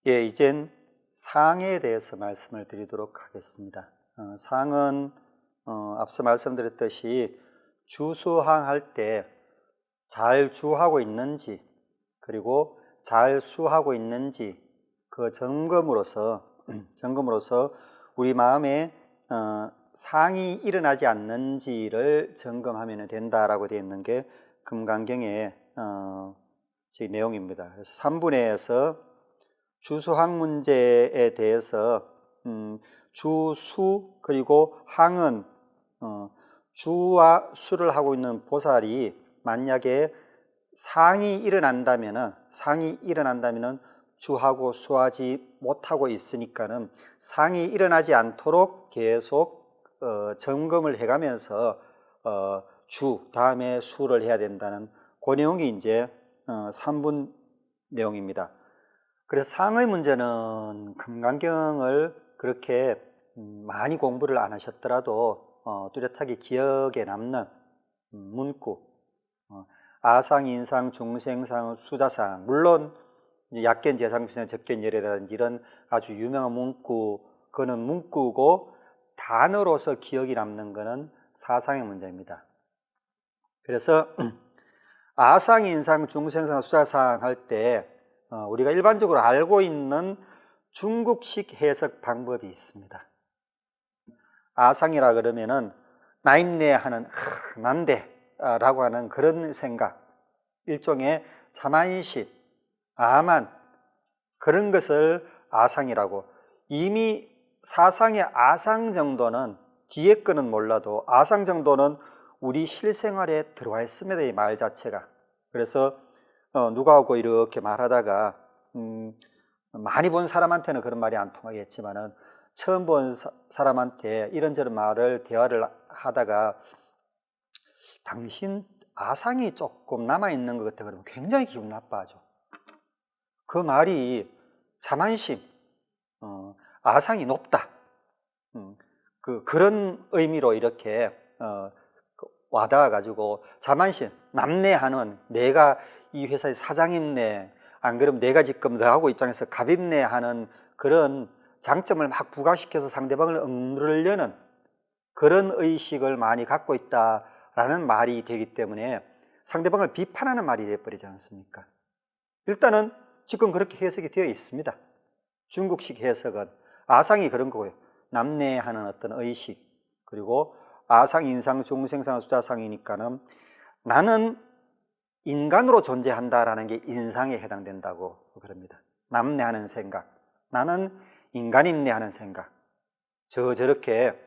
예, 이젠 상에 대해서 말씀을 드리도록 하겠습니다. 상은 앞서 말씀드렸듯이 주수항할 때 잘 주하고 있는지, 그리고 잘 수하고 있는지 그 점검으로서 우리 마음에 상이 일어나지 않는지를 점검하면 된다라고 되어 있는 게 금강경의 제 내용입니다. 그래서 3분에서 주수항 문제에 대해서 주수 그리고 항은 주와 수를 하고 있는 보살이 만약에 상이 일어난다면은 주하고 수하지 못하고 있으니까는 상이 일어나지 않도록 계속 점검을 해가면서 주 다음에 수를 해야 된다는 그 내용이 이제 3분 내용입니다. 그래서 상의 문제는 금강경을 그렇게 많이 공부를 안 하셨더라도 뚜렷하게 기억에 남는 문구, 아상, 인상, 중생상, 수자상, 물론 약견, 재상비상, 적견, 열애라든지 이런 아주 유명한 문구, 그거는 문구고 단어로서 기억이 남는 거는 사상의 문제입니다. 그래서 아상, 인상, 중생상, 수자상 할 때 우리가 일반적으로 알고 있는 중국식 해석 방법이 있습니다. 아상이라 그러면은 나있네 하는 난데 라고 하는 그런 생각, 일종의 자만심, 아만, 그런 것을 아상이라고. 이미 사상의 아상 정도는 뒤에 거는 몰라도 아상 정도는 우리 실생활에 들어와 있습니다, 이 말 자체가. 그래서 누가하고 이렇게 말하다가 많이 본 사람한테는 그런 말이 안 통하겠지만은 처음 본 사람한테 이런저런 대화를 하다가 당신 아상이 조금 남아있는 것 같아 그러면 굉장히 기분 나빠하죠. 그 말이 자만심, 아상이 높다, 그런 의미로 이렇게 와닿아가지고 자만심, 남내하는, 내가 이 회사의 사장입네, 안 그러면 내가 지금 너하고 입장에서 갑입네 하는 그런 장점을 막 부각시켜서 상대방을 억누르려는 그런 의식을 많이 갖고 있다라는 말이 되기 때문에 상대방을 비판하는 말이 되어버리지 않습니까? 일단은 지금 그렇게 해석이 되어 있습니다. 중국식 해석은 아상이 그런 거고요. 남내하는 어떤 의식, 그리고 아상, 인상, 중생상, 수자상이니까는 나는 인간으로 존재한다라는 게 인상에 해당된다고 그럽니다. 남내하는 생각, 나는 인간인내 하는 생각, 저렇게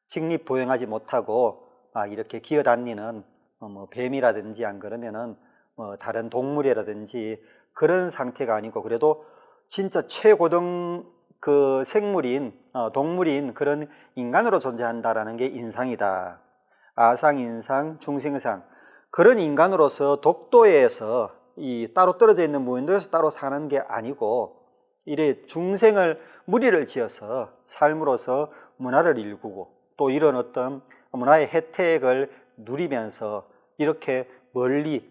직립보행하지 못하고 이렇게 기어다니는 뱀이라든지 안 그러면은 다른 동물이라든지 그런 상태가 아니고, 그래도 진짜 최고등 그 생물인 동물인 그런 인간으로 존재한다라는 게 인상이다. 아상, 인상, 중생상, 그런 인간으로서 독도에서 이 따로 떨어져 있는 무인도에서 따로 사는 게 아니고 이래 중생을 무리를 지어서 삶으로서 문화를 일구고 또 이런 어떤 문화의 혜택을 누리면서 이렇게 멀리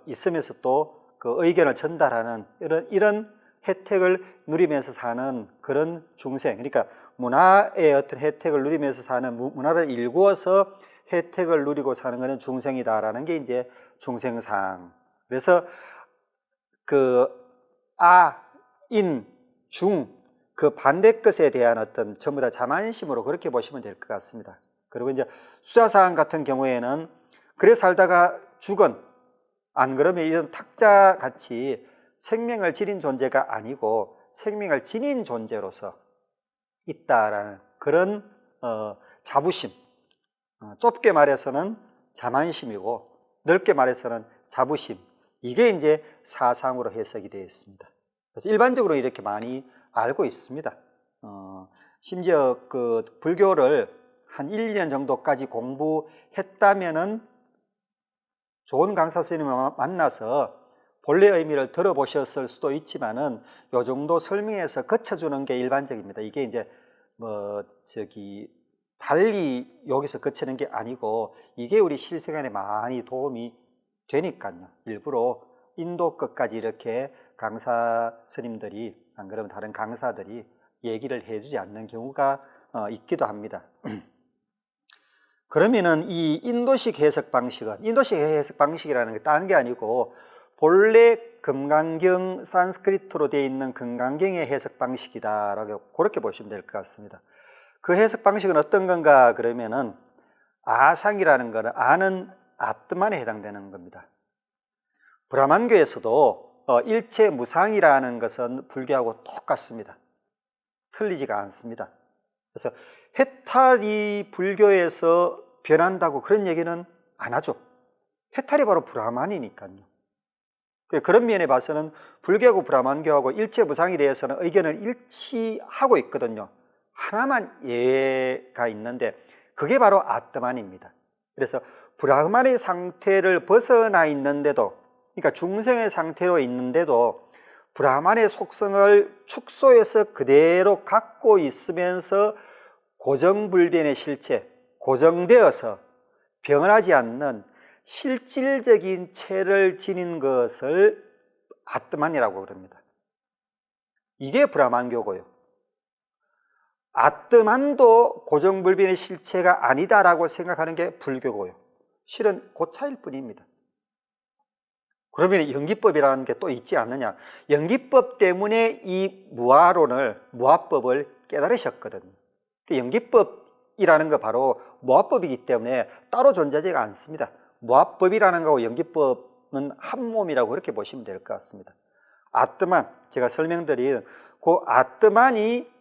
있으면서 또 그 의견을 전달하는 이런 혜택을 누리면서 사는 그런 중생, 그러니까 문화의 어떤 혜택을 누리면서 사는, 문화를 일구어서 혜택을 누리고 사는 것은 중생이다라는 게 이제 중생상. 그래서 그 인, 중, 그 반대 것에 대한 어떤 전부 다 자만심으로 그렇게 보시면 될 것 같습니다. 그리고 이제 수자상 같은 경우에는 그래 살다가 죽은, 안 그러면 이런 탁자 같이 생명을 지닌 존재가 아니고 생명을 지닌 존재로서 있다라는 그런 자부심, 좁게 말해서는 자만심이고 넓게 말해서는 자부심, 이게 이제 사상으로 해석이 되어 있습니다. 그래서 일반적으로 이렇게 많이 알고 있습니다. 심지어 그 불교를 한 1년 정도까지 공부했다면은 좋은 강사 선생님을 만나서 본래 의미를 들어보셨을 수도 있지만은 요 정도 설명해서 거쳐주는 게 일반적입니다. 이게 이제 달리 여기서 거치는 게 아니고 이게 우리 실생활에 많이 도움이 되니까요. 일부러 인도 끝까지 이렇게 강사 스님들이 안 그러면 다른 강사들이 얘기를 해주지 않는 경우가 있기도 합니다. 그러면은 이 인도식 해석 방식은, 인도식 해석 방식이라는 게 다른 게 아니고 본래 금강경 산스크리트로 되어 있는 금강경의 해석 방식이다라고 그렇게 보시면 될 것 같습니다. 그 해석 방식은 어떤 건가 그러면은 아상이라는 거는 아는 아트만에 해당되는 겁니다. 브라만교에서도 일체 무상이라는 것은 불교하고 똑같습니다. 틀리지가 않습니다. 그래서 해탈이 불교에서 변한다고 그런 얘기는 안 하죠. 해탈이 바로 브라만이니까요. 그런 면에 봐서는 불교하고 브라만교하고 일체 무상에 대해서는 의견을 일치하고 있거든요. 하나만 예가 있는데 그게 바로 아트만입니다. 그래서 브라만의 상태를 벗어나 있는데도, 그러니까 중생의 상태로 있는데도 브라만의 속성을 축소해서 그대로 갖고 있으면서 고정불변의 실체, 고정되어서 변하지 않는 실질적인 체를 지닌 것을 아트만이라고 그럽니다. 이게 브라만교고요. 아트만도 고정불변의 실체가 아니다라고 생각하는 게 불교고요. 실은 그 차이일 뿐입니다. 그러면 연기법이라는 게 또 있지 않느냐. 연기법 때문에 이 무아법을 깨달으셨거든요. 연기법이라는 거 바로 무아법이기 때문에 따로 존재하지가 않습니다. 무아법이라는 거하고 연기법은 한 몸이라고 그렇게 보시면 될 것 같습니다. 아트만, 제가 설명드린 그 아트만이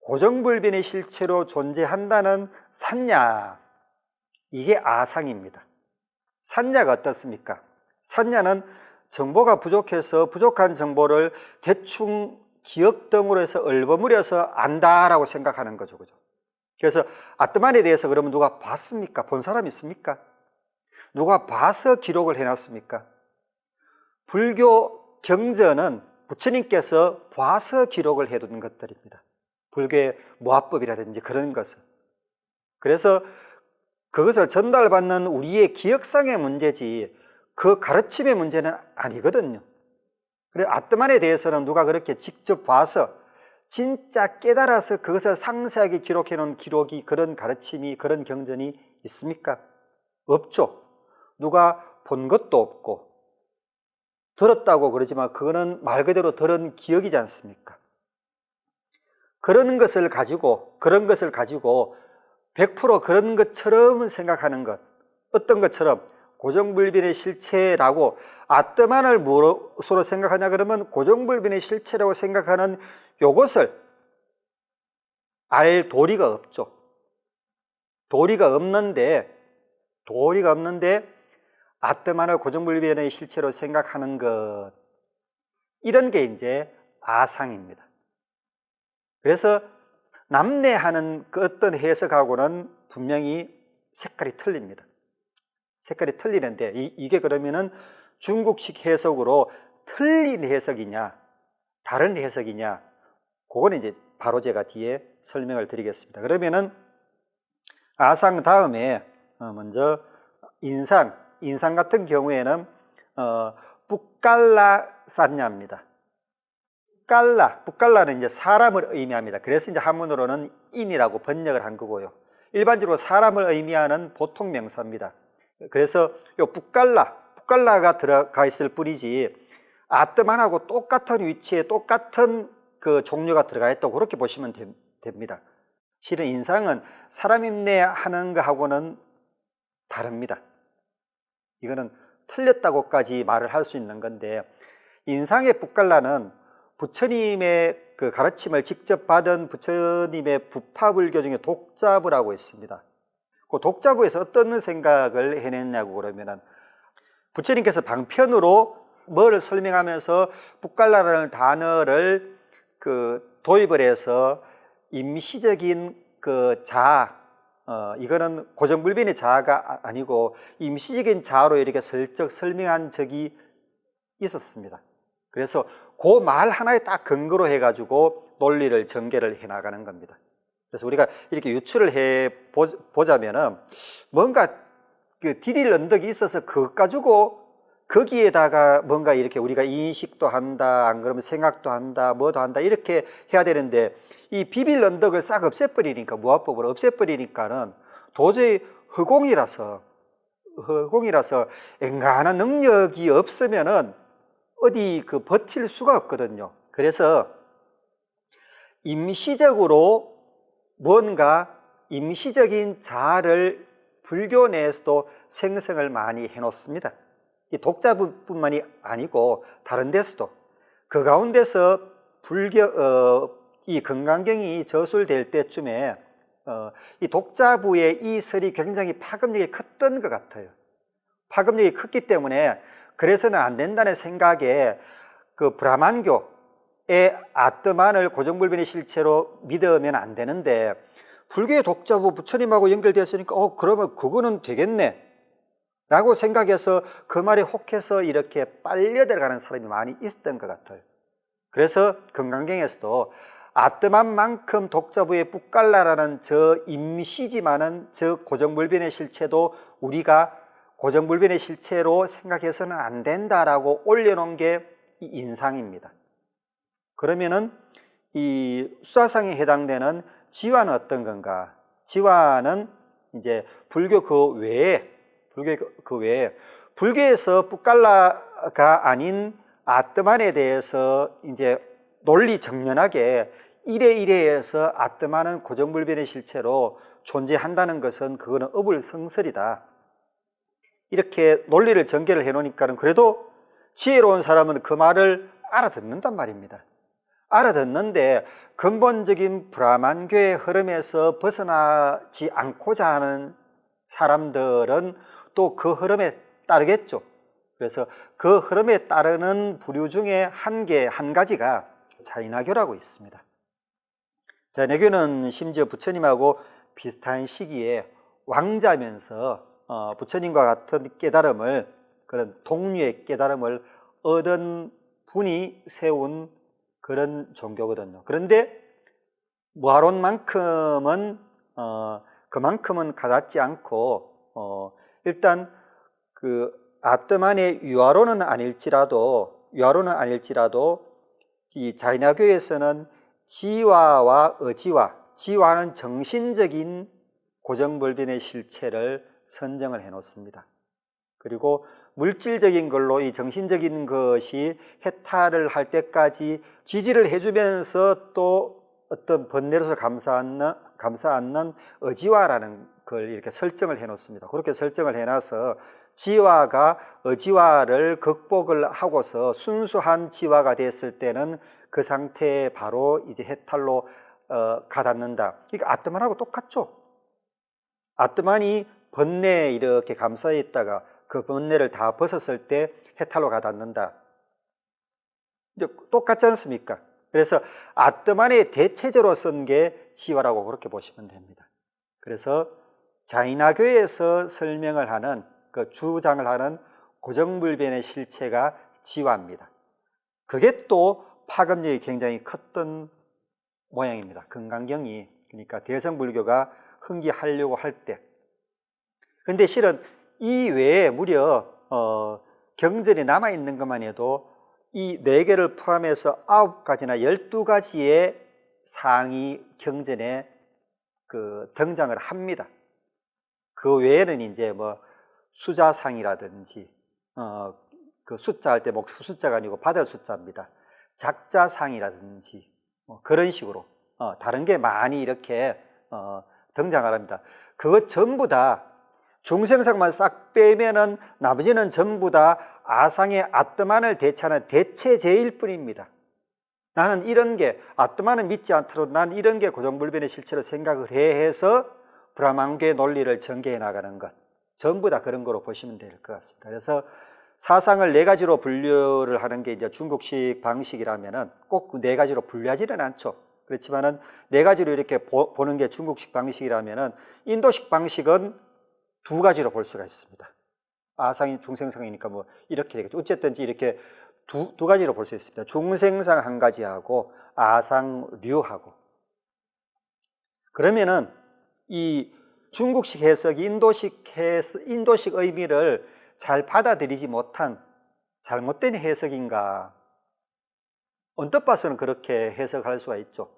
고정불변의 실체로 존재한다는 산야, 이게 아상입니다. 산야가 어떻습니까? 산야는 정보가 부족해서 부족한 정보를 대충 기억 등으로 해서 얼버무려서 안다라고 생각하는 거죠. 그죠? 그래서 아트만에 대해서 그러면 누가 봤습니까? 본 사람 있습니까? 누가 봐서 기록을 해놨습니까? 불교 경전은 부처님께서 봐서 기록을 해둔 것들입니다. 불교의 무아법이라든지 그런 것을. 그래서 그것을 전달받는 우리의 기억상의 문제지 그 가르침의 문제는 아니거든요. 그래 아트만에 대해서는 누가 그렇게 직접 봐서 진짜 깨달아서 그것을 상세하게 기록해 놓은 기록이, 그런 가르침이, 그런 경전이 있습니까? 없죠. 누가 본 것도 없고 들었다고 그러지만 그거는 말 그대로 들은 기억이지 않습니까? 그런 것을 가지고 100% 그런 것처럼 생각하는 것, 어떤 것처럼 고정불변의 실체라고 아트만을 무엇으로 생각하냐 그러면 고정불변의 실체라고 생각하는 요것을 알 도리가 없죠. 도리가 없는데 아트만을 고정불변의 실체로 생각하는 것, 이런 게 이제 아상입니다. 그래서 남내하는 그 어떤 해석하고는 분명히 색깔이 틀립니다. 색깔이 틀리는데 이게 그러면은 중국식 해석으로 틀린 해석이냐 다른 해석이냐, 그거는 이제 바로 제가 뒤에 설명을 드리겠습니다. 그러면은 아상 다음에 먼저 인상 같은 경우에는 뿌깔라 산냐입니다. 뿌깔라는 이제 사람을 의미합니다. 그래서 이제 한문으로는 인이라고 번역을 한 거고요. 일반적으로 사람을 의미하는 보통 명사입니다. 그래서 요 뿌깔라가 들어가 있을 뿐이지 아트만하고 똑같은 위치에 똑같은 그 종류가 들어가 있다고 그렇게 보시면 됩니다. 실은 인상은 사람 인내하는 거하고는 다릅니다. 이거는 틀렸다고까지 말을 할 수 있는 건데, 인상의 뿌깔라는 부처님의 그 가르침을 직접 받은 부처님의 부파불교 중에 독자부라고 있습니다. 그 독자부에서 어떤 생각을 해냈냐고 그러면은, 부처님께서 방편으로 뭐를 설명하면서 뿌깔라라는 단어를 도입을 해서 임시적인 그 자아, 이거는 고정불변의 자아가 아니고 임시적인 자아로 이렇게 슬쩍 설명한 적이 있었습니다. 그래서 그 말 하나에 딱 근거로 해가지고 논리를 전개를 해 나가는 겁니다. 그래서 우리가 이렇게 유추를 해 보자면은 뭔가 그 디딜 언덕이 있어서 그것 가지고 거기에다가 뭔가 이렇게 우리가 인식도 한다, 안 그러면 생각도 한다, 뭐도 한다, 이렇게 해야 되는데, 이 비빌 언덕을 싹 없애버리니까, 무화법으로 없애버리니까는 도저히 허공이라서 엔간한 능력이 없으면은 어디 그 버틸 수가 없거든요. 그래서 임시적으로 뭔가 임시적인 자아를 불교 내에서도 생성을 많이 해놓습니다. 이 독자뿐만이 아니고 다른 데서도 그 가운데서 이 금강경이 저술될 때쯤에 이 독자부의 이 설이 굉장히 파급력이 컸던 것 같아요. 파급력이 컸기 때문에 그래서는 안 된다는 생각에 그 브라만교의 아트만을 고정불변의 실체로 믿으면 안 되는데, 불교의 독자부 부처님하고 연결되었으니까 그러면 그거는 되겠네 라고 생각해서 그 말에 혹해서 이렇게 빨려 들어가는 사람이 많이 있었던 것 같아요. 그래서 금강경에서도 아트만만큼 독자부의 붓갈라라는 저 임시지만은 저 고정불변의 실체도 우리가 고정불변의 실체로 생각해서는 안 된다라고 올려놓은 게 이 인상입니다. 그러면은 이 수사상에 해당되는 지화는 어떤 건가? 지화는 이제 불교 그 외에, 불교에서 붓갈라가 아닌 아트만에 대해서 이제 논리 정연하게 이래이래해서 아트만은 고정불변의 실체로 존재한다는 것은 그거는 어불성설이다. 이렇게 논리를 전개를 해놓으니까는 그래도 지혜로운 사람은 그 말을 알아듣는단 말입니다. 알아듣는데 근본적인 브라만교의 흐름에서 벗어나지 않고자 하는 사람들은 또 그 흐름에 따르겠죠. 그래서 그 흐름에 따르는 부류 중에 한 가지가 자인화교라고 있습니다. 자인화교는 심지어 부처님하고 비슷한 시기에 왕자면서 부처님과 같은 깨달음을, 그런 동류의 깨달음을 얻은 분이 세운 그런 종교거든요. 그런데 무아론만큼은 그만큼은 가닿지 않고 일단 그 아트만의 유아론은 아닐지라도 이 자인화교에서는 지화와 의지화, 지화는 정신적인 고정불변의 실체를 선정을 해 놓습니다. 그리고 물질적인 걸로 이 정신적인 것이 해탈을 할 때까지 지지를 해주면서 또 어떤 번뇌로서 감사 않는 의지화라는 걸 이렇게 설정을 해 놓습니다. 그렇게 설정을 해 놔서 지화가 의지화를 극복을 하고서 순수한 지화가 됐을 때는 그 상태에 바로 이제 해탈로 가닿는다. 그러니까 아트만하고 똑같죠. 아트만이 번뇌에 이렇게 감싸에 있다가 그 번뇌를 다 벗었을 때 해탈로 가닿는다. 이제 똑같지 않습니까? 그래서 아트만의 대체제로 쓴 게 지화라고 그렇게 보시면 됩니다. 그래서 자인화교에서 설명을 하는, 그 주장을 하는 고정불변의 실체가 지화입니다. 그게 또 파급력이 굉장히 컸던 모양입니다. 금강경이, 그러니까 대성불교가 흥기하려고 할 때. 그런데 실은 이 외에 무려 경전이 남아있는 것만 해도 이 4개를 포함해서 9가지나 12가지의 상이 경전에 등장을 합니다. 그 외에는 이제 뭐 수자상이라든지 그 숫자 할 때 목수 숫자가 아니고 받을 숫자입니다. 작자상이라든지 그런 식으로 다른 게 많이 이렇게 등장을 합니다. 그것 전부 다 중생상만 싹 빼면은 나머지는 전부 다 아상의 아트만을 대체하는 대체제일 뿐입니다. 나는 이런 게, 아트만은 믿지 않도록 나는 이런 게 고정불변의 실체로 생각을 해서 브라만교의 논리를 전개해 나가는 것, 전부 다 그런 거로 보시면 될 것 같습니다. 그래서 사상을 4가지로 분류를 하는 게 이제 중국식 방식이라면은 꼭 그 4가지로 분류하지는 않죠. 그렇지만은 4가지로 이렇게 보는 게 중국식 방식이라면은 인도식 방식은 2가지로 볼 수가 있습니다. 아상이 중생상이니까 뭐 이렇게 되겠죠. 어쨌든지 이렇게 두 가지로 볼 수 있습니다. 중생상 1가지하고 아상류하고. 그러면은 이 중국식 해석이 인도식 의미를 잘 받아들이지 못한 잘못된 해석인가? 언뜻 봐서는 그렇게 해석할 수가 있죠.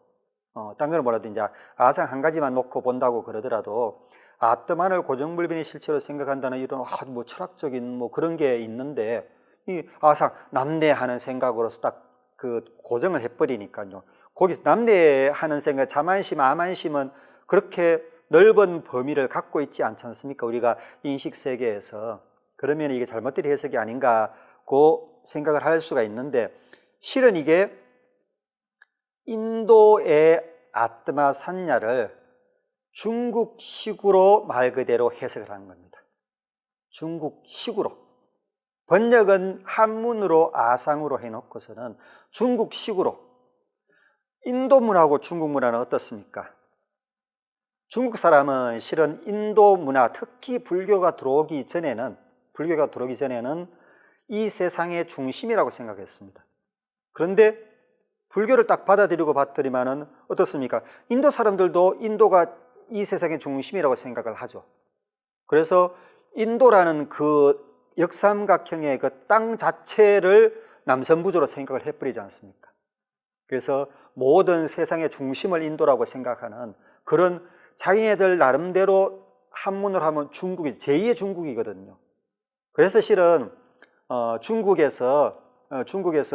딴 거는 뭐라도 이제 아상 한 가지만 놓고 본다고 그러더라도 아트만을 고정불변의 실체로 생각한다는 이런 뭐 철학적인 뭐 그런 게 있는데 이 아상 남내하는 생각으로서 딱 그 고정을 해버리니까요. 거기서 남내하는 생각, 자만심, 아만심은 그렇게 넓은 범위를 갖고 있지 않지 않습니까? 우리가 인식 세계에서. 그러면 이게 잘못된 해석이 아닌가고 생각을 할 수가 있는데 실은 이게 인도의 아트마 산야를 중국식으로 말 그대로 해석을 하는 겁니다. 중국식으로. 번역은 한문으로 아상으로 해놓고서는 중국식으로. 인도 문화하고 중국 문화는 어떻습니까? 중국 사람은 실은 인도 문화, 특히 불교가 들어오기 전에는 이 세상의 중심이라고 생각했습니다. 그런데 불교를 딱 받아들이고 봤더니만은 어떻습니까? 인도 사람들도 인도가 이 세상의 중심이라고 생각을 하죠. 그래서 인도라는 그 역삼각형의 그 땅 자체를 남선부조로 생각을 해버리지 않습니까? 그래서 모든 세상의 중심을 인도라고 생각하는 그런 자기네들 나름대로 한문으로 하면 중국이 제2의 중국이거든요. 그래서 실은 중국에서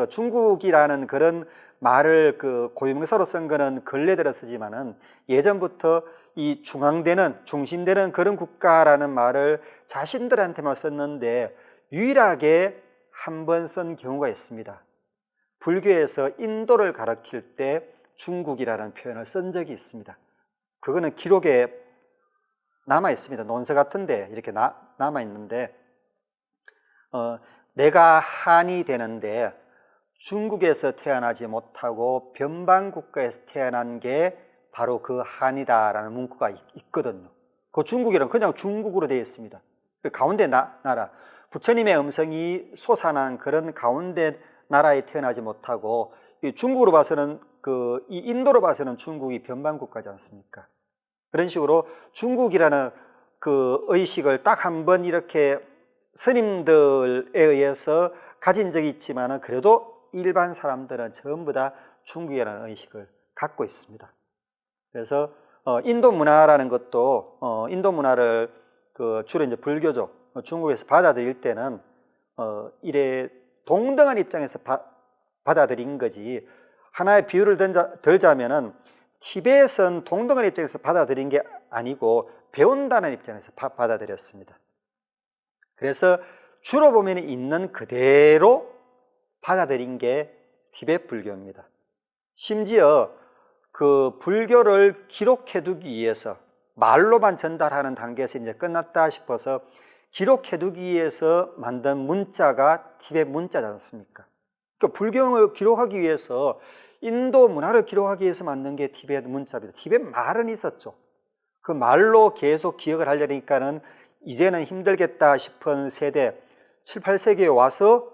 중국이라는 그런 말을 그 고유명사로 쓴 거는 근래 들어 쓰지만은 예전부터 이 중심되는 그런 국가라는 말을 자신들한테만 썼는데 유일하게 한 번 쓴 경우가 있습니다. 불교에서 인도를 가리킬 때 중국이라는 표현을 쓴 적이 있습니다. 그거는 기록에 남아 있습니다. 논서 같은데 이렇게 남아 있는데 내가 한이 되는데 중국에서 태어나지 못하고 변방국가에서 태어난 게 바로 그 한이다라는 문구가 있거든요. 그 중국이란 그냥 중국으로 되어 있습니다. 가운데 나라, 부처님의 음성이 솟아난 그런 가운데 나라에 태어나지 못하고 중국으로 봐서는 이 인도로 봐서는 중국이 변방국가지 않습니까? 그런 식으로 중국이라는 그 의식을 딱 한 번 이렇게 스님들에 의해서 가진 적이 있지만은 그래도 일반 사람들은 전부 다 중국이라는 의식을 갖고 있습니다. 그래서 인도 문화라는 것도 인도 문화를 주로 이제 불교죠. 중국에서 받아들일 때는 이래 동등한 입장에서 받아들인 거지. 하나의 비유를 들자면은 티벳은 동등한 입장에서 받아들인 게 아니고 배운다는 입장에서 받아들였습니다. 그래서 주로 보면 있는 그대로 받아들인 게 티벳 불교입니다. 심지어 그 불교를 기록해두기 위해서 말로만 전달하는 단계에서 이제 끝났다 싶어서 기록해두기 위해서 만든 문자가 티벳 문자지 않습니까? 그러니까 불교를 기록하기 위해서 인도 문화를 기록하기 위해서 만든 게 티벳 문자입니다. 티벳 말은 있었죠. 그 말로 계속 기억을 하려니까는 이제는 힘들겠다 싶은 세대 7, 8세기에 와서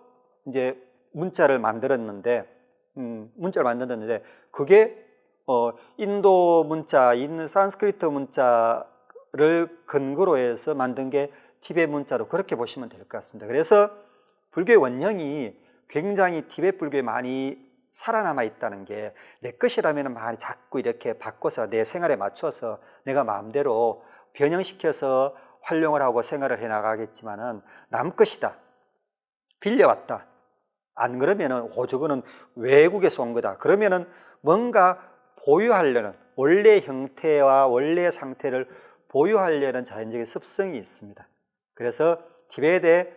이제 문자를 만들었는데 그게 인도 문자인 산스크리트 문자를 근거로 해서 만든 게 티벳 문자로 그렇게 보시면 될 것 같습니다. 그래서 불교의 원형이 굉장히 티벳 불교에 많이 살아남아 있다는 게 내 것이라면 많이 자꾸 이렇게 바꿔서 내 생활에 맞춰서 내가 마음대로 변형시켜서 활용을 하고 생활을 해 나가겠지만은 남 것이다, 빌려왔다, 안 그러면은 저거는 외국에서 온 거다, 그러면은 뭔가 보유하려는 원래 형태와 원래 상태를 보유하려는 자연적인 습성이 있습니다. 그래서 티벳에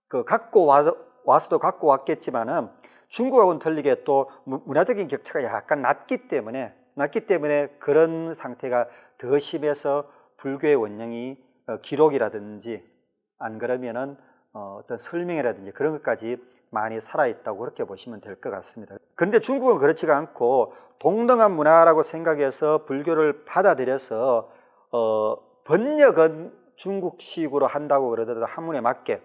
갖고 와서도 갖고 왔겠지만은 중국하고는 틀리게 또 문화적인 격차가 약간 낮기 때문에 그런 상태가 더 심해서 불교의 원형이 기록이라든지 안 그러면은 어떤 설명이라든지 그런 것까지 많이 살아있다고 그렇게 보시면 될 것 같습니다. 그런데 중국은 그렇지가 않고 동등한 문화라고 생각해서 불교를 받아들여서 번역은 중국식으로 한다고 그러더라도 한문에 맞게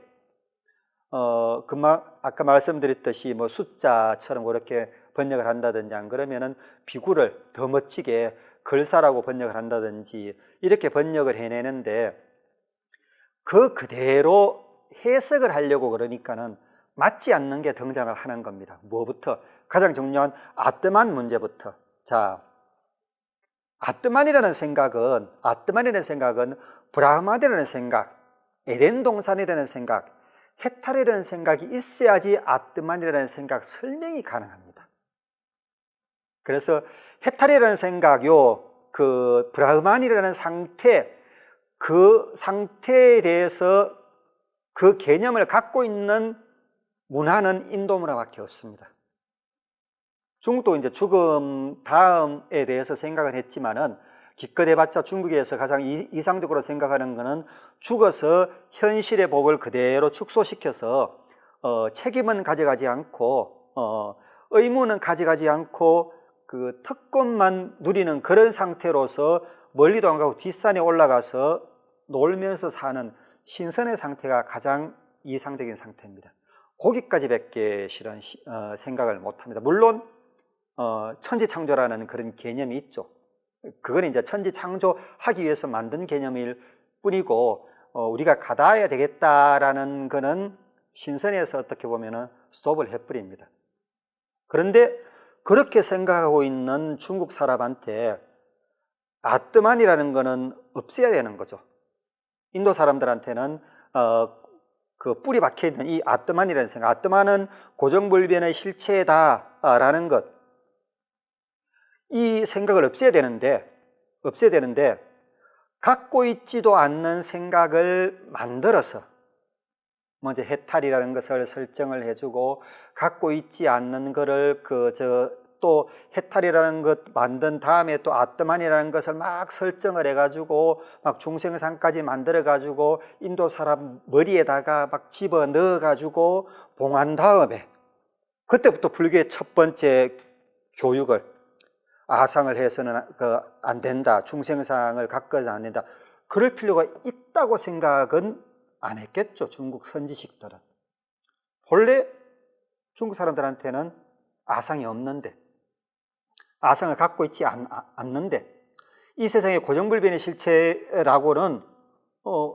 아까 말씀드렸듯이 뭐 숫자처럼 그렇게 번역을 한다든지 안 그러면은 비구를 더 멋지게 글사라고 번역을 한다든지 이렇게 번역을 해내는데 그 그대로 해석을 하려고 그러니까는 맞지 않는 게 등장을 하는 겁니다. 뭐부터? 가장 중요한 아뜨만 문제부터. 자, 아뜨만이라는 생각은 브라흐만이라는 생각, 에덴 동산이라는 생각, 해탈이라는 생각이 있어야지 아뜨만이라는 생각 설명이 가능합니다. 그래서 해탈이라는 생각, 그 브라흐만이라는 상태, 그 상태에 대해서 그 개념을 갖고 있는 문화는 인도 문화밖에 없습니다. 중국도 이제 죽음 다음에 대해서 생각을 했지만은 기껏 해봤자 중국에서 가장 이상적으로 생각하는 것은 죽어서 현실의 복을 그대로 축소시켜서 책임은 가져가지 않고 의무는 가져가지 않고 그 특권만 누리는 그런 상태로서 멀리도 안 가고 뒷산에 올라가서 놀면서 사는 신선의 상태가 가장 이상적인 상태입니다. 거기까지밖에 실은 생각을 못합니다. 물론 천지창조라는 그런 개념이 있죠. 그건 이제 천지창조하기 위해서 만든 개념일 뿐이고 우리가 가다해야 되겠다라는 거는 신선에서 어떻게 보면은 스톱을 해버립니다. 그런데 그렇게 생각하고 있는 중국 사람한테 아뜨만이라는 거는 없애야 되는 거죠. 인도 사람들한테는 그 뿌리 박혀 있는 이 아뜨만이라는 생각, 아뜨만은 고정불변의 실체다라는 것, 이 생각을 없애야 되는데 갖고 있지도 않는 생각을 만들어서 먼저 해탈이라는 것을 설정을 해주고 갖고 있지 않는 거를 또 해탈이라는 것 만든 다음에 또 아뜨만이라는 것을 막 설정을 해가지고 막 중생상까지 만들어가지고 인도 사람 머리에다가 막 집어 넣어가지고 봉한 다음에 그때부터 불교의 첫 번째 교육을 아상을 해서는 안 된다, 중생상을 갖고는 안 된다, 그럴 필요가 있다고 생각은 안 했겠죠. 중국 선지식들은 본래 중국 사람들한테는 아상이 없는데, 아상을 갖고 있지 않는데, 이 세상의 고정불변의 실체라고는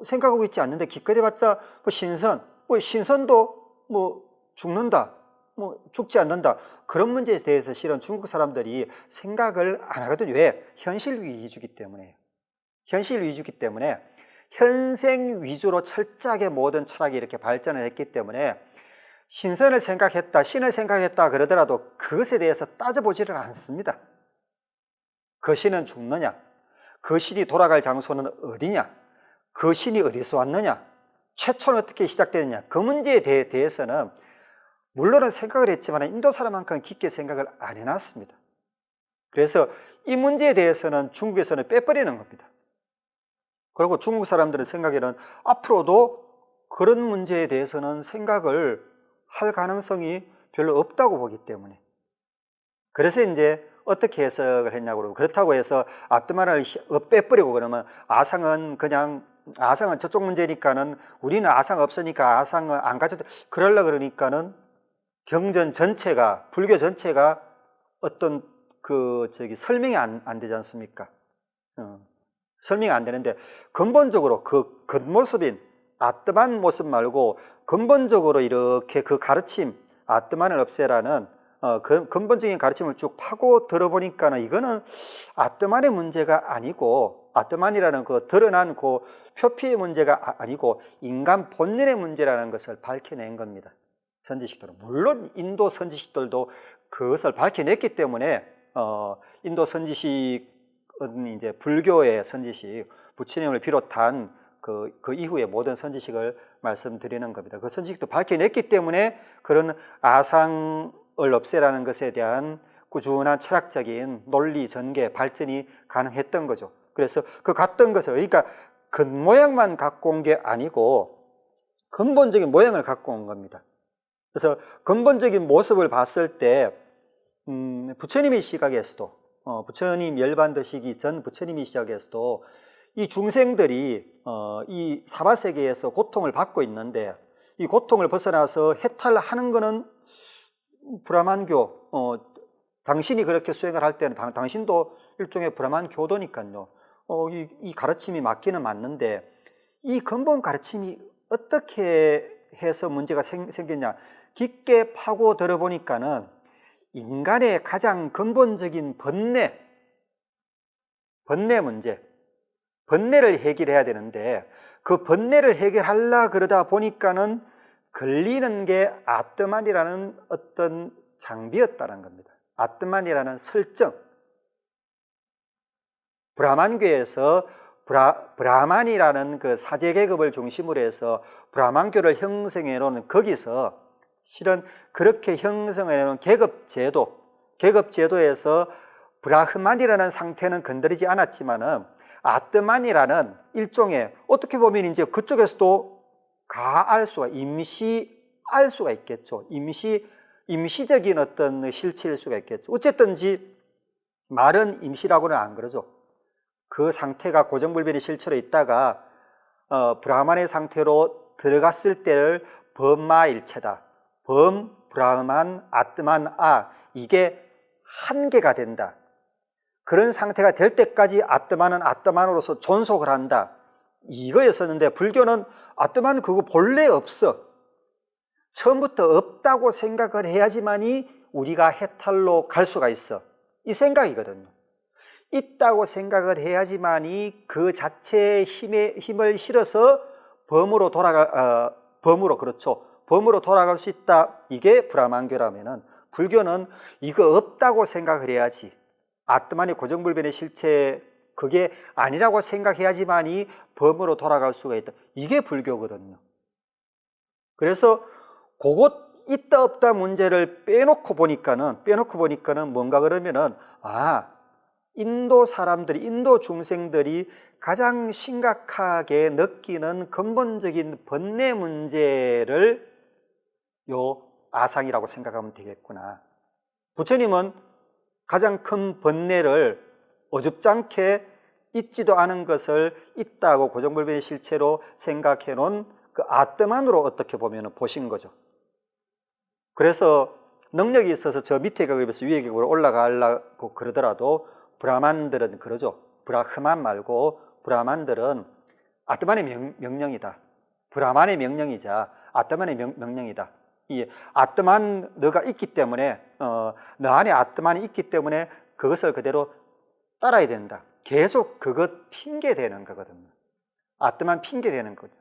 생각하고 있지 않는데 기껏 해봤자 신선도 죽는다, 죽지 않는다, 그런 문제에 대해서 실은 중국 사람들이 생각을 안 하거든요. 왜? 현실 위주이기 때문에. 현실 위주이기 때문에 현생 위주로 철저하게 모든 철학이 이렇게 발전을 했기 때문에 신선을 생각했다, 신을 생각했다 그러더라도 그것에 대해서 따져보지를 않습니다. 그 신은 죽느냐? 그 신이 돌아갈 장소는 어디냐? 그 신이 어디서 왔느냐? 최초는 어떻게 시작되느냐? 그 문제에 대해서는 물론은 생각을 했지만 인도 사람만큼 깊게 생각을 안 해놨습니다. 그래서 이 문제에 대해서는 중국에서는 빼버리는 겁니다. 그리고 중국 사람들의 생각에는 앞으로도 그런 문제에 대해서는 생각을 할 가능성이 별로 없다고 보기 때문에, 그래서 이제 어떻게 해석을 했냐고, 그렇다고 해서 아뜨만을 빼버리고 그러면 아상은 저쪽 문제니까는 우리는 아상 없으니까 아상을 안 가져도 그러려고 그러니까는 경전 전체가, 불교 전체가 어떤 설명이 안 되지 않습니까? 설명이 안 되는데 근본적으로 그 겉모습인 아뜨만 모습 말고 근본적으로 이렇게 그 가르침, 아뜨만을 없애라는 근본적인 가르침을 쭉 파고 들어보니까는 이거는 아뜨만의 문제가 아니고, 아뜨만이라는 그 드러난 그 표피의 문제가 아니고 인간 본연의 문제라는 것을 밝혀낸 겁니다. 선지식들은. 물론 인도 선지식들도 그것을 밝혀냈기 때문에 인도 선지식은 이제 불교의 선지식, 부처님을 비롯한 그 이후의 모든 선지식을 말씀드리는 겁니다. 그 선지식도 밝혀냈기 때문에 그런 아상을 없애라는 것에 대한 꾸준한 철학적인 논리 전개 발전이 가능했던 거죠. 그래서 그 같던 것을, 그러니까 겉모양만 갖고 온 게 아니고 근본적인 모양을 갖고 온 겁니다. 그래서 근본적인 모습을 봤을 때 부처님의 시각에서도, 부처님 열반드시기 전 부처님의 시각에서도 이 중생들이 이 사바세계에서 고통을 받고 있는데 이 고통을 벗어나서 해탈하는 것은 브라만교, 당신이 그렇게 수행을 할 때는 당신도 일종의 브라만 교도니까요. 이 가르침이 맞기는 맞는데 이 근본 가르침이 어떻게 해서 문제가 생겼냐? 깊게 파고 들어보니까는 인간의 가장 근본적인 번뇌 문제, 번뇌를 해결해야 되는데 그 번뇌를 해결하려 그러다 보니까는 걸리는 게 아트만이라는 어떤 장비였다는 겁니다. 아트만이라는 설정. 브라만교에서 브라만이라는 그 사제 계급을 중심으로 해서 브라만교를 형성해 놓은 거기서 실은 그렇게 형성해 놓은 계급제도에서 브라흐만이라는 상태는 건드리지 않았지만은 아트만이라는 일종의 어떻게 보면 이제 그쪽에서도 가알 수가 임시알 수가 있겠죠. 임시적인 어떤 실체일 수가 있겠죠. 어쨌든지 말은 임시라고는 안 그러죠. 그 상태가 고정불변의 실체로 있다가 브라만의 상태로 들어갔을 때를 범마일체다. 브라흐만, 아트만, 이게 한계가 된다. 그런 상태가 될 때까지 아트만은 아트만으로서 존속을 한다. 이거였었는데 불교는 아트만 그거 본래 없어. 처음부터 없다고 생각을 해야지만이 우리가 해탈로 갈 수가 있어. 이 생각이거든요. 있다고 생각을 해야지만이 그 자체의 힘을 실어서 범으로 돌아갈 수 있다. 이게 브라만교라면은 불교는 이거 없다고 생각을 해야지. 아트만이 고정불변의 실체 그게 아니라고 생각해야지만이 범으로 돌아갈 수가 있다. 이게 불교거든요. 그래서 그것 있다 없다 문제를 빼놓고 보니까는 뭔가 그러면은 인도 사람들이, 인도 중생들이 가장 심각하게 느끼는 근본적인 번뇌 문제를 요 아상이라고 생각하면 되겠구나. 부처님은 가장 큰 번뇌를 어줍잖게 있지도 않은 것을 있다고 고정불변의 실체로 생각해 놓은 그 아트만으로 어떻게 보면 보신 거죠. 그래서 능력이 있어서 저 밑에 계급에서 위에 계급으로 올라가려고 그러더라도 브라만들은 그러죠. 브라흐만 말고 브라만들은 아트만의 명령이다. 브라만의 명령이자 아트만의 명령이다. 이 아트만 너가 있기 때문에 너 안에 아트만이 있기 때문에 그것을 그대로 따라야 된다. 계속 그것 핑계 대는 거거든요. 아트만 핑계 대는 거죠.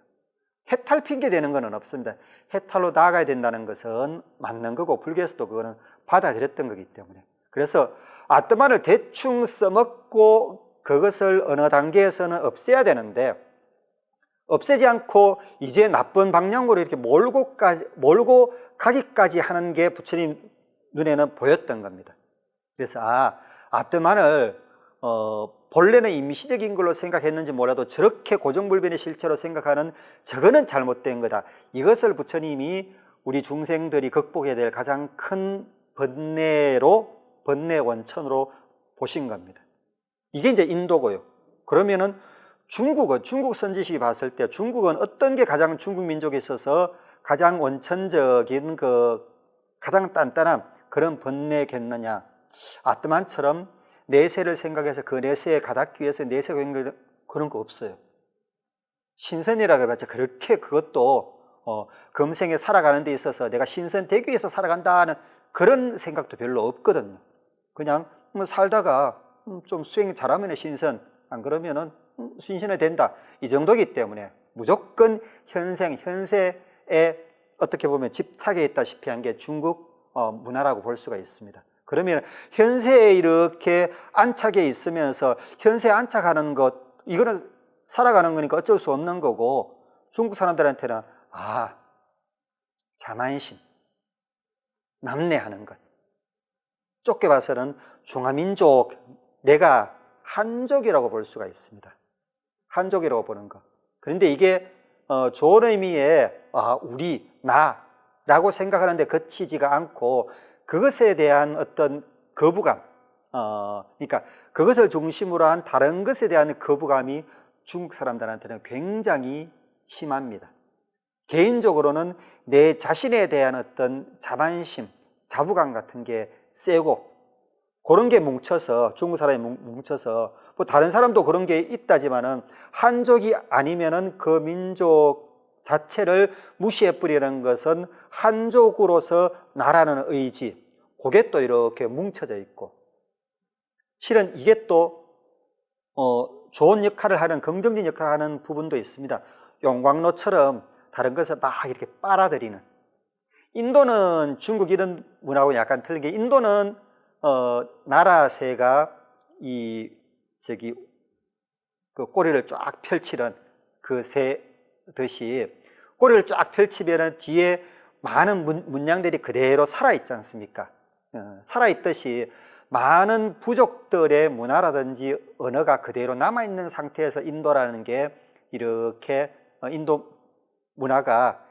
해탈 핑계 대는 건 없습니다. 해탈로 나아가야 된다는 것은 맞는 거고 불교에서도 그거는 받아들였던 거기 때문에. 그래서 아트만을 대충 써먹고 그것을 어느 단계에서는 없애야 되는데 없애지 않고 이제 나쁜 방향으로 이렇게 몰고 가기까지 하는 게 부처님 눈에는 보였던 겁니다. 그래서 아트만을 본래는 임시적인 걸로 생각했는지 몰라도 저렇게 고정불변의 실체로 생각하는 저거는 잘못된 거다. 이것을 부처님이 우리 중생들이 극복해야 될 가장 큰 번뇌 원천으로 보신 겁니다. 이게 이제 인도고요. 그러면은 중국 선지식이 봤을 때 중국은 어떤 게 가장 중국 민족에 있어서 가장 원천적인 가장 단단한 그런 번뇌겠느냐. 아트만처럼 내세를 생각해서 그 내세에 가닿기 위해서 내세가 그런 거 없어요. 신선이라고 해봤자 그렇게 그것도 금생에 살아가는 데 있어서 내가 신선 되기 위해서 살아간다는 그런 생각도 별로 없거든요. 그냥 살다가 좀 수행 잘하면 신선, 안 그러면은 신선이 된다. 이 정도이기 때문에 무조건 현세에 어떻게 보면 집착해 있다시피 한 게 중국 문화라고 볼 수가 있습니다. 그러면 현세에 이렇게 안착해 있으면서 현세에 안착하는 것, 이거는 살아가는 거니까 어쩔 수 없는 거고 중국 사람들한테는 자만심, 남내하는 것. 좁게 봐서는 중화민족, 내가 한족이라고 볼 수가 있습니다. 한족이라고 보는 것. 그런데 이게 좋은 의미의 우리, 나라고 생각하는데 그치지가 않고 그것에 대한 어떤 거부감, 그러니까 그것을 중심으로 한 다른 것에 대한 거부감이 중국 사람들한테는 굉장히 심합니다. 개인적으로는 내 자신에 대한 어떤 자만심, 자부감 같은 게 세고 그런 게 뭉쳐서 중국 사람이 뭉쳐서 뭐 다른 사람도 그런 게 있다지만은 한족이 아니면은 그 민족 자체를 무시해버리는 것은 한족으로서 나라는 의지, 그게 또 이렇게 뭉쳐져 있고, 실은 이게 또 좋은 역할을 하는, 긍정적인 역할을 하는 부분도 있습니다. 용광로처럼 다른 것을 막 이렇게 빨아들이는. 인도는 중국 이런 문화하고 약간 틀린 게, 인도는 나라새가 그 꼬리를 쫙 펼치는 그 새듯이 꼬리를 쫙 펼치면은 뒤에 많은 문양들이 그대로 살아있지 않습니까? 살아있듯이 많은 부족들의 문화라든지 언어가 그대로 남아있는 상태에서 인도라는 게 이렇게 인도 문화가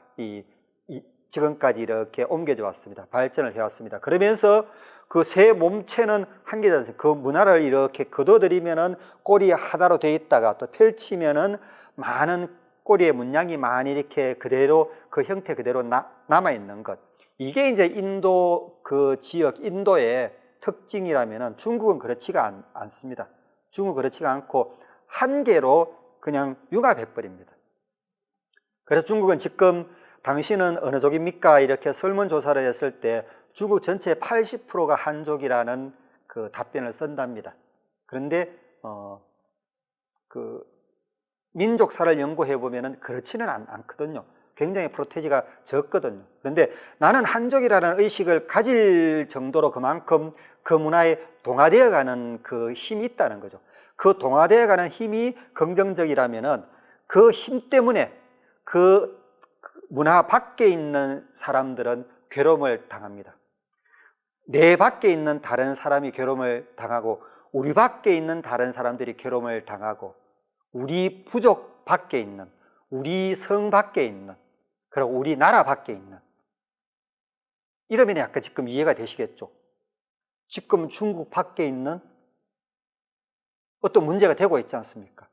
지금까지 이렇게 옮겨져 왔습니다. 발전을 해왔습니다. 그러면서 그 새 몸체는 한계지 않습니까? 그 문화를 이렇게 거둬들이면은 꼬리 하나로 되어 있다가 또 펼치면은 많은 꼬리의 문양이 많이 이렇게 그대로 그 형태 그대로 남아있는 것. 이게 이제 인도 그 지역, 인도의 특징이라면은 중국은 그렇지가 않습니다. 중국은 그렇지가 않고 한 개로 그냥 융합해버립니다. 그래서 중국은 지금 당신은 어느 족입니까? 이렇게 설문조사를 했을 때 중국 전체의 80%가 한족이라는 그 답변을 쓴답니다. 그런데 그 민족사를 연구해 보면은 그렇지는 않거든요. 굉장히 프로테지가 적거든요. 그런데 나는 한족이라는 의식을 가질 정도로 그만큼 그 문화에 동화되어 가는 그 힘이 있다는 거죠. 그 동화되어 가는 힘이 긍정적이라면은 그 힘 때문에 그 문화 밖에 있는 사람들은 괴로움을 당합니다. 내 밖에 있는 다른 사람이 괴로움을 당하고, 우리 밖에 있는 다른 사람들이 괴로움을 당하고, 우리 부족 밖에 있는, 우리 성 밖에 있는, 그리고 우리 나라 밖에 있는, 이러면 약간 지금 이해가 되시겠죠? 지금 중국 밖에 있는 어떤 문제가 되고 있지 않습니까?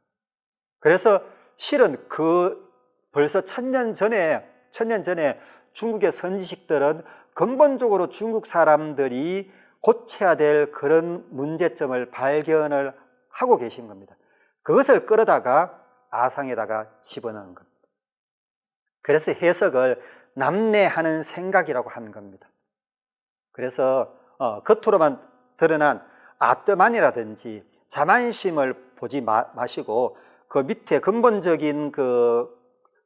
그래서 실은 벌써 천년 전에 중국의 선지식들은 근본적으로 중국 사람들이 고쳐야 될 그런 문제점을 발견을 하고 계신 겁니다. 그것을 끌어다가 아상에다가 집어넣은 겁니다. 그래서 해석을 남래하는 생각이라고 하는 겁니다. 그래서 겉으로만 드러난 아뜨만이라든지 자만심을 보지 마시고 그 밑에 근본적인 그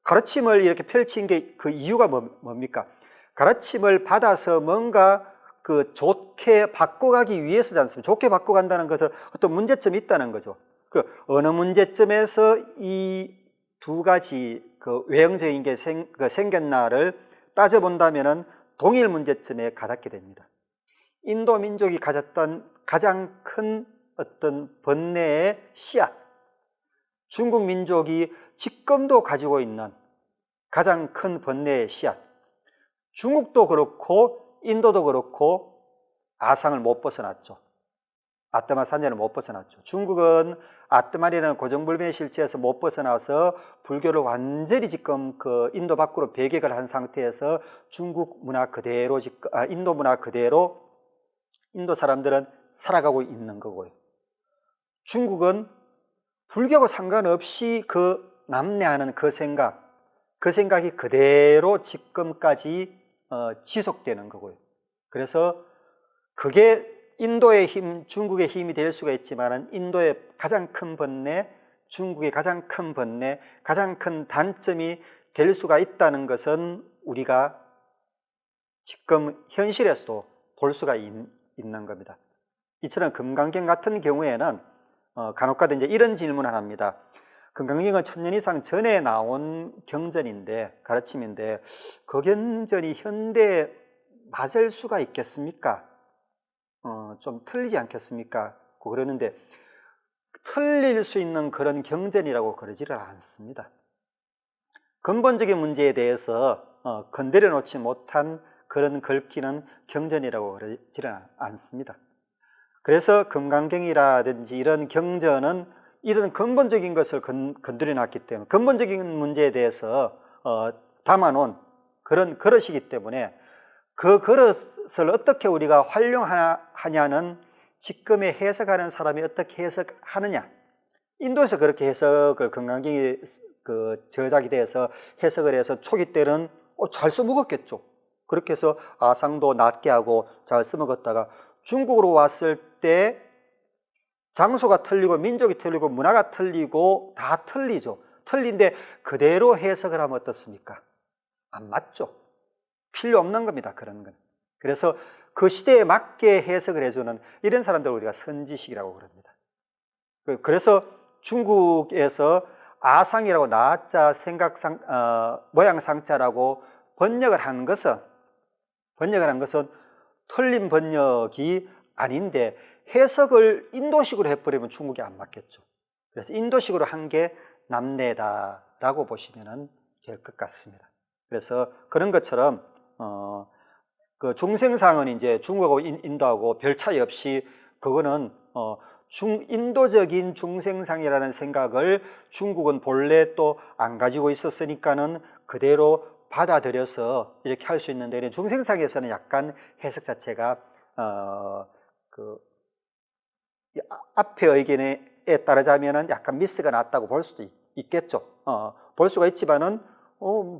가르침을 이렇게 펼친 게 그 이유가 뭡니까? 가르침을 받아서 뭔가 그 좋게 바꿔가기 위해서지 않습니까? 좋게 바꿔간다는 것은 어떤 문제점이 있다는 거죠. 그 어느 문제점에서 이 두 가지 그 외형적인 게 생겼나를 따져본다면은 동일 문제점에 가닿게 됩니다. 인도 민족이 가졌던 가장 큰 어떤 번뇌의 씨앗, 중국 민족이 지금도 가지고 있는 가장 큰 번뇌의 씨앗, 중국도 그렇고 인도도 그렇고 아상을 못 벗어났죠. 아뜨만 산전을 못 벗어났죠. 중국은 아뜨만이라는 고정불변의 실체에서 못 벗어나서 불교를 완전히 지금 그 인도 밖으로 배격을 한 상태에서 중국 문화 그대로 인도 문화 그대로 인도 사람들은 살아가고 있는 거고요. 중국은 불교하고 상관없이 그 남래하는 그 생각이 그대로 지금까지 지속되는 거고요. 그래서 그게 인도의 힘, 중국의 힘이 될 수가 있지만 인도의 가장 큰 번뇌, 중국의 가장 큰 번뇌, 가장 큰 단점이 될 수가 있다는 것은 우리가 지금 현실에서도 볼 수가 있는 겁니다. 이처럼 금강경 같은 경우에는 간혹가다 이제 이런 질문을 합니다. 금강경은 1000년 이상 전에 나온 경전인데, 가르침인데 그 경전이 현대에 맞을 수가 있겠습니까? 좀 틀리지 않겠습니까? 그러는데 틀릴 수 있는 그런 경전이라고 그러지를 않습니다. 근본적인 문제에 대해서 건드려 놓지 못한 그런 글귀는 경전이라고 그러지는 않습니다. 그래서 금강경이라든지 이런 경전은 이런 근본적인 것을 건드려 놨기 때문에, 근본적인 문제에 대해서 담아놓은 그런 그릇이기 때문에 그 그릇을 어떻게 우리가 활용하냐는 지금의 해석하는 사람이 어떻게 해석하느냐. 인도에서 그렇게 해석을 금강경이 저작이 돼서 해석을 해서 초기 때는 잘 써먹었겠죠. 그렇게 해서 아상도 낮게 하고 잘 써먹었다가 중국으로 왔을 때 장소가 틀리고 민족이 틀리고 문화가 틀리고 다 틀리죠. 틀린데 그대로 해석을 하면 어떻습니까? 안 맞죠. 필요 없는 겁니다. 그런 건. 그래서 그 시대에 맞게 해석을 해주는 이런 사람들을 우리가 선지식이라고 그럽니다. 그래서 중국에서 아상이라고 나자 생각상 모양상자라고 번역을 한 것은 틀린 번역이 아닌데 해석을 인도식으로 해버리면 중국이 안 맞겠죠. 그래서 인도식으로 한 게 남내다라고 보시면 될 것 같습니다. 그래서 그런 것처럼 그 중생상은 이제 중국하고 인도하고 별 차이 없이 그거는 인도적인 중생상이라는 생각을 중국은 본래 또 안 가지고 있었으니까는 그대로 받아들여서 이렇게 할 수 있는데 중생상에서는 약간 해석 자체가 앞의 의견에 따르자면은 약간 미스가 났다고 볼 수도 있겠죠. 볼 수가 있지만은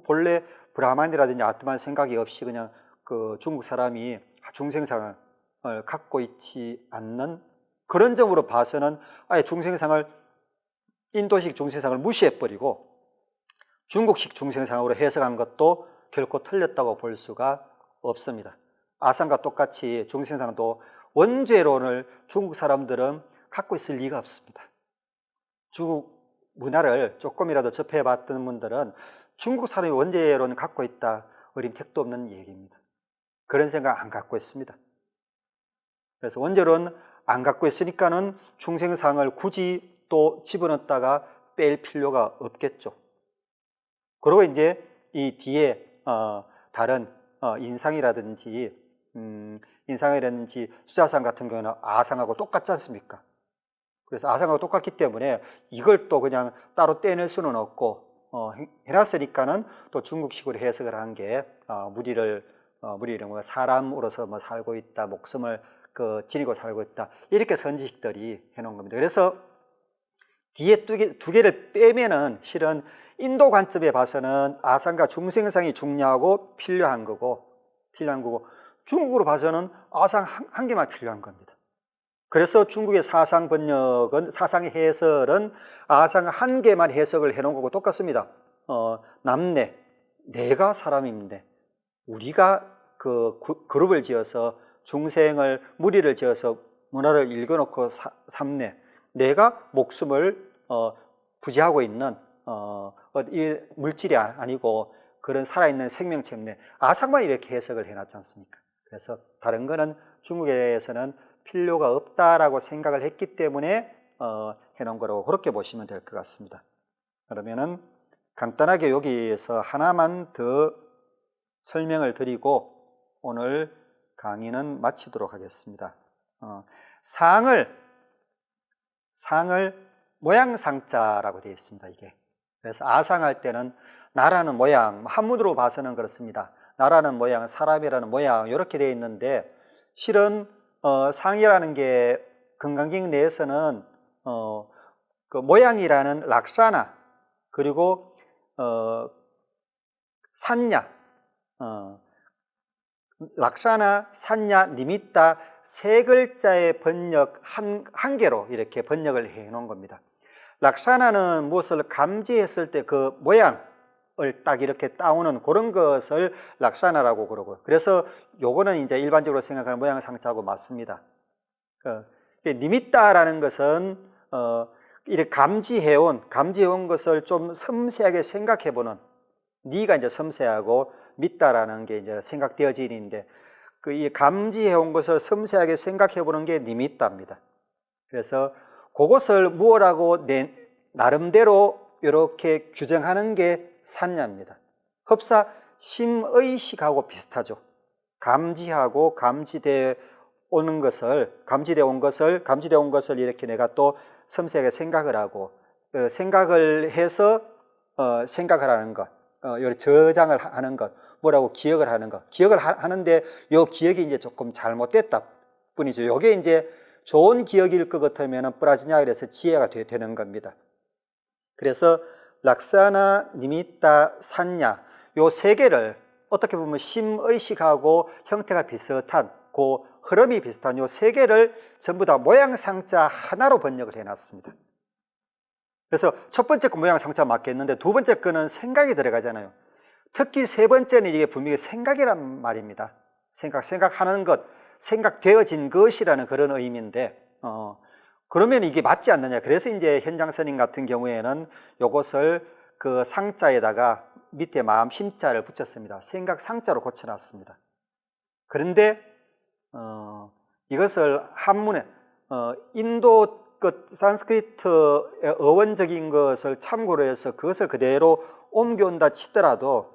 본래 브라만이라든지 아트만 생각이 없이 그냥 그 중국 사람이 중생상을 갖고 있지 않는 그런 점으로 봐서는 아예 인도식 중생상을 무시해버리고 중국식 중생상으로 해석한 것도 결코 틀렸다고 볼 수가 없습니다. 아상과 똑같이 중생상도 원죄론을 중국 사람들은 갖고 있을 리가 없습니다. 중국 문화를 조금이라도 접해봤던 분들은 중국 사람이 원죄론을 갖고 있다, 어림택도 없는 얘기입니다. 그런 생각 안 갖고 있습니다. 그래서 원죄론 안 갖고 있으니까는 중생상을 굳이 또 집어넣었다가 뺄 필요가 없겠죠. 그리고 이제 이 뒤에 다른 인상이라든지 수자상 같은 경우는 아상하고 똑같지 않습니까? 그래서 아상하고 똑같기 때문에 이걸 또 그냥 따로 떼낼 수는 없고 해놨으니까는 또 중국식으로 해석을 한 게 무리를 뭐 사람으로서 뭐 살고 있다, 목숨을 지니고 살고 있다, 이렇게 선지식들이 해놓은 겁니다. 그래서 뒤에 두 개를 빼면은 실은 인도 관점에 봐서는 아상과 중생상이 중요하고 필요한 거고 중국으로 봐서는 아상 한 개만 필요한 겁니다. 그래서 중국의 사상 번역은, 사상의 해설은 아상 한 개만 해석을 해놓은 거고 똑같습니다. 남내, 내가 사람인데 우리가 그룹을 지어서 중생을 무리를 지어서 문화를 읽어놓고 삼내, 내가 목숨을 부지하고 있는 이 물질이 아니고 그런 살아있는 생명체인데 아상만 이렇게 해석을 해놨지 않습니까? 그래서 다른 거는 중국에서는 필요가 없다라고 생각을 했기 때문에 해놓은 거라고 그렇게 보시면 될 것 같습니다. 그러면은 간단하게 여기에서 하나만 더 설명을 드리고 오늘 강의는 마치도록 하겠습니다. 상을 모양상자라고 되어 있습니다. 이게. 그래서 아상할 때는 나라는 모양, 한문으로 봐서는 그렇습니다. 나라는 모양, 사람이라는 모양 이렇게 되어 있는데 실은 상이라는 게 금강경 내에서는 그 모양이라는 락샤나 그리고 산야, 락샤나, 산야, 니미따 세 글자의 번역 한 개로 이렇게 번역을 해 놓은 겁니다. 락샤나는 무엇을 감지했을 때 그 모양을 딱 이렇게 따오는 그런 것을 락샤나라고 그러고, 그래서 요거는 이제 일반적으로 생각하는 모양상자하고 맞습니다. 니미따라는 것은 이렇게 감지해온 것을 좀 섬세하게 생각해보는, 니가 이제 섬세하고 믿다라는 게 이제 생각되어지는데 이 감지해온 것을 섬세하게 생각해보는 게 니미따입니다. 그래서 그것을 무엇라고 나름대로 이렇게 규정하는 게 산야입니다. 흡사 심의식하고 비슷하죠. 감지하고 감지되어 온 것을 이렇게 내가 또 섬세하게 생각을 하고 생각을 해서 생각을 하는 것, 저장을 하는 것, 뭐라고 기억을 하는 것, 기억을 하는데 요 기억이 이제 조금 잘못됐다 뿐이죠. 요게 이제 좋은 기억일 것 같으면 뿌라지냐 그래서 지혜가 되는 겁니다. 그래서 락사나, 니미따, 산냐 요 세 개를 어떻게 보면 심의식하고 형태가 비슷한 그 흐름이 비슷한 요 세 개를 전부 다 모양상자 하나로 번역을 해놨습니다. 그래서 첫 번째 거 모양상자 맞겠는데 두 번째 거는 생각이 들어가잖아요. 특히 세 번째는 이게 분명히 생각이란 말입니다. 생각하는 것, 생각되어진 것이라는 그런 의미인데 그러면 이게 맞지 않느냐. 그래서 이제 현장 선임 같은 경우에는 요것을 그 상자에다가 밑에 마음 심자를 붙였습니다. 생각 상자로 고쳐놨습니다. 그런데 이것을 한문에 인도 그 산스크리트의 어원적인 것을 참고로 해서 그것을 그대로 옮겨온다 치더라도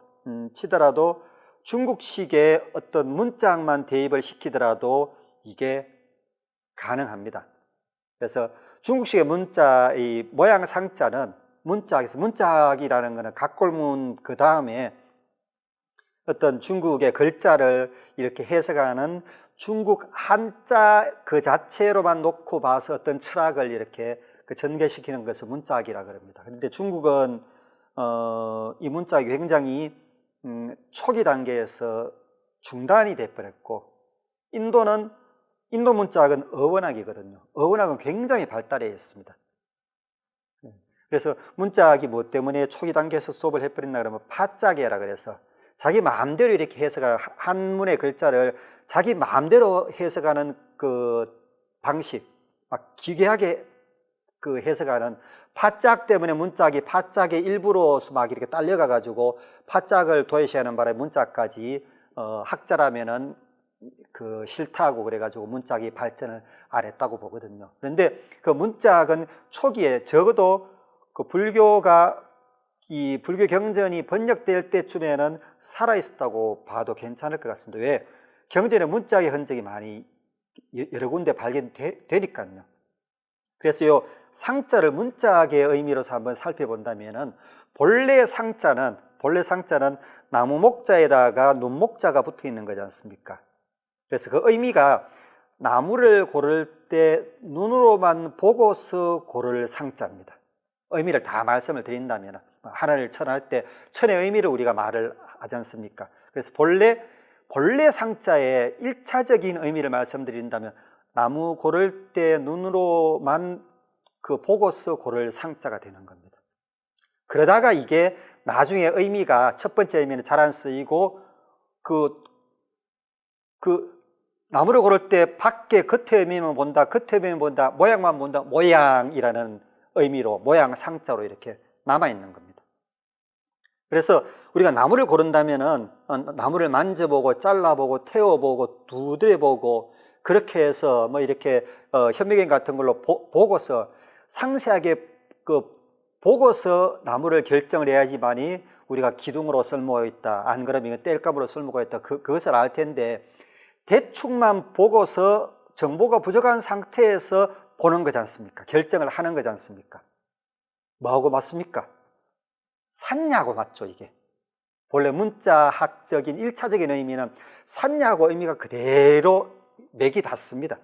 중국식의 어떤 문짝만 대입을 시키더라도 이게 가능합니다. 그래서 중국식의 문자의 모양 상자는 문짝이라는 것은 각골문 그 다음에 어떤 중국의 글자를 이렇게 해석하는 중국 한자 그 자체로만 놓고 봐서 어떤 철학을 이렇게 전개시키는 것을 문짝이라고 합니다. 그런데 중국은 이 문짝이 굉장히 초기 단계에서 중단이 돼버렸고 인도 문짝은 어원학이거든요. 어원학은 굉장히 발달해 있습니다. 그래서 문짝이 뭐 때문에 초기 단계에서 스톱을 해버린다 그러면 파짝이라 그래서 자기 마음대로 이렇게 해석하는 한문의 글자를 자기 마음대로 해석하는 그 방식, 막 기괴하게 그 해석하는 파짝 때문에 문짝이 파짝의 일부로서 막 이렇게 딸려가 가지고 파짝을 도외시하는 바람에 문짝까지 학자라면은 그 싫다고 그래가지고 문짝이 발전을 안 했다고 보거든요. 그런데 그 문짝은 초기에 적어도 그 이 불교 경전이 번역될 때쯤에는 살아있었다고 봐도 괜찮을 것 같습니다. 왜? 경전에 문짝의 흔적이 많이 여러 군데 발견되니까요. 그래서 이 상자를 문짝의 의미로서 한번 살펴본다면은 본래 상자는 나무 목자에다가 눈 목자가 붙어 있는 거지 않습니까? 그래서 그 의미가 나무를 고를 때 눈으로만 보고서 고를 상자입니다. 의미를 다 말씀을 드린다면 하나를 천할 때 천의 의미를 우리가 말을 하지 않습니까? 그래서 본래 상자의 1차적인 의미를 말씀드린다면 나무 고를 때 눈으로만 그 보고서 고를 상자가 되는 겁니다. 그러다가 이게 나중에 의미가 첫 번째 의미는 잘 안 쓰이고 나무를 고를 때 밖에 겉의 의미만 본다, 겉의 의미만 본다, 모양만 본다, 모양이라는 의미로 모양 상자로 이렇게 남아있는 겁니다. 그래서 우리가 나무를 고른다면은 나무를 만져보고 잘라보고 태워보고 두드려보고 그렇게 해서 뭐 이렇게 현미경 같은 걸로 보고서 상세하게 보고서 나무를 결정을 해야지만이 우리가 기둥으로 쓸모가 있다, 안 그러면 이건 땔감으로 쓸모가 있다, 그것을 알 텐데 대충만 보고서 정보가 부족한 상태에서 보는 거지 않습니까? 결정을 하는 거지 않습니까? 뭐하고 맞습니까? 샀냐고 맞죠, 이게. 본래 문자학적인 1차적인 의미는 샀냐고 의미가 그대로 맥이 닿습니다.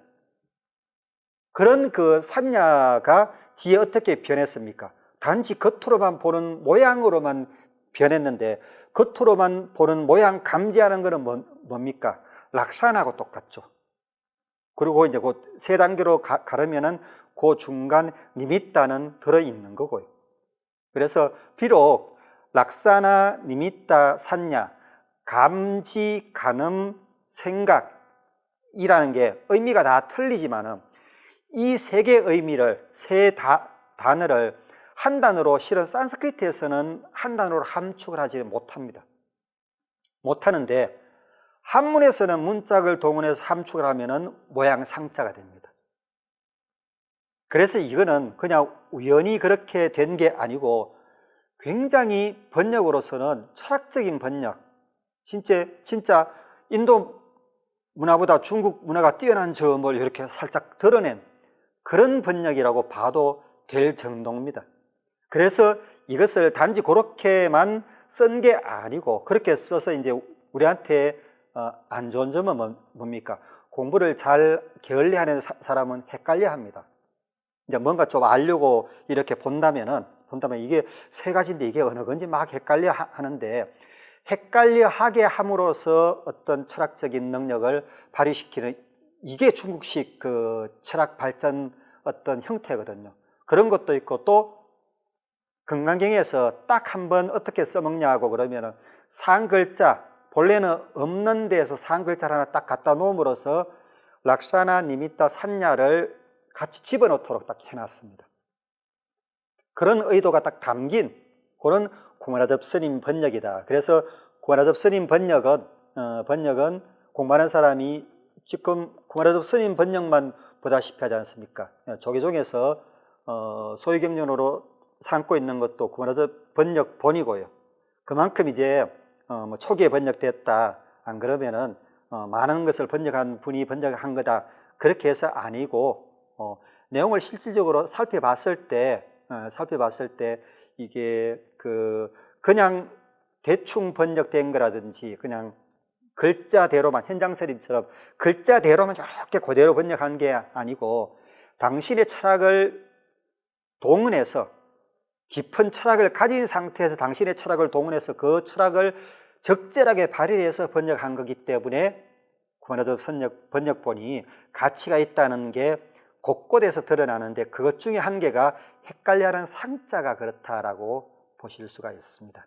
그런 그 샀냐가 뒤에 어떻게 변했습니까? 단지 겉으로만 보는 모양으로만 변했는데 겉으로만 보는 모양 감지하는 것은 뭡니까? 락산하고 똑같죠. 그리고 이제 그 세 단계로 가르면은 그 중간 니미따는 들어있는 거고요. 그래서 비록 락사나 니미따 산냐 감지, 가늠, 생각이라는 게 의미가 다 틀리지만은 이 세 개의 의미를 단어를 한 단어로 실은 산스크리트에서는 한 단어로 함축을 하지 못합니다. 못하는데 한문에서는 문짝을 동원해서 함축을 하면은 모양 상자가 됩니다. 그래서 이거는 그냥 우연히 그렇게 된 게 아니고 굉장히 번역으로서는 철학적인 번역, 진짜 인도 문화보다 중국 문화가 뛰어난 점을 이렇게 살짝 드러낸 그런 번역이라고 봐도 될 정도입니다. 그래서 이것을 단지 그렇게만 쓴 게 아니고 그렇게 써서 이제 우리한테 안 좋은 점은 뭡니까? 공부를 잘 게을리하는 사람은 헷갈려 합니다. 이제 뭔가 좀 알려고 이렇게 본다면은 본다면 이게 세 가지인데 이게 어느 건지 막 헷갈려 하는데, 헷갈려 하게 함으로써 어떤 철학적인 능력을 발휘시키는, 이게 중국식 그 철학 발전 어떤 형태거든요. 그런 것도 있고, 또 금강경에서 딱 한 번 어떻게 써먹냐고 그러면은 상글자, 본래는 없는 데에서 상글자를 하나 딱 갖다 놓음으로써 락샤나 니미타 산야를 같이 집어넣도록 딱 해놨습니다. 그런 의도가 딱 담긴 그런 구마라접 스님 번역이다. 그래서 구마라접 스님 번역은 공부하는 사람이 지금 구마라접 스님 번역만 보다시피 하지 않습니까? 조계종에서 소유경전으로 삼고 있는 것도 구마라접 번역본이고요. 그만큼 이제 뭐 초기에 번역됐다, 안 그러면은 많은 것을 번역한 분이 번역한 거다, 그렇게 해서 아니고, 내용을 실질적으로 살펴봤을 때 이게 그냥 대충 번역된 거라든지 그냥 글자대로만, 현장스님처럼 글자대로만 이렇게 그대로 번역한 게 아니고, 당신의 철학을 동원해서, 깊은 철학을 가진 상태에서 당신의 철학을 동원해서 그 철학을 적절하게 발휘해서 번역한 거기 때문에 구마라접 번역본이 가치가 있다는 게 곳곳에서 드러나는데, 그것 중에 한 개가 헷갈려하는 상자가 그렇다라고 보실 수가 있습니다.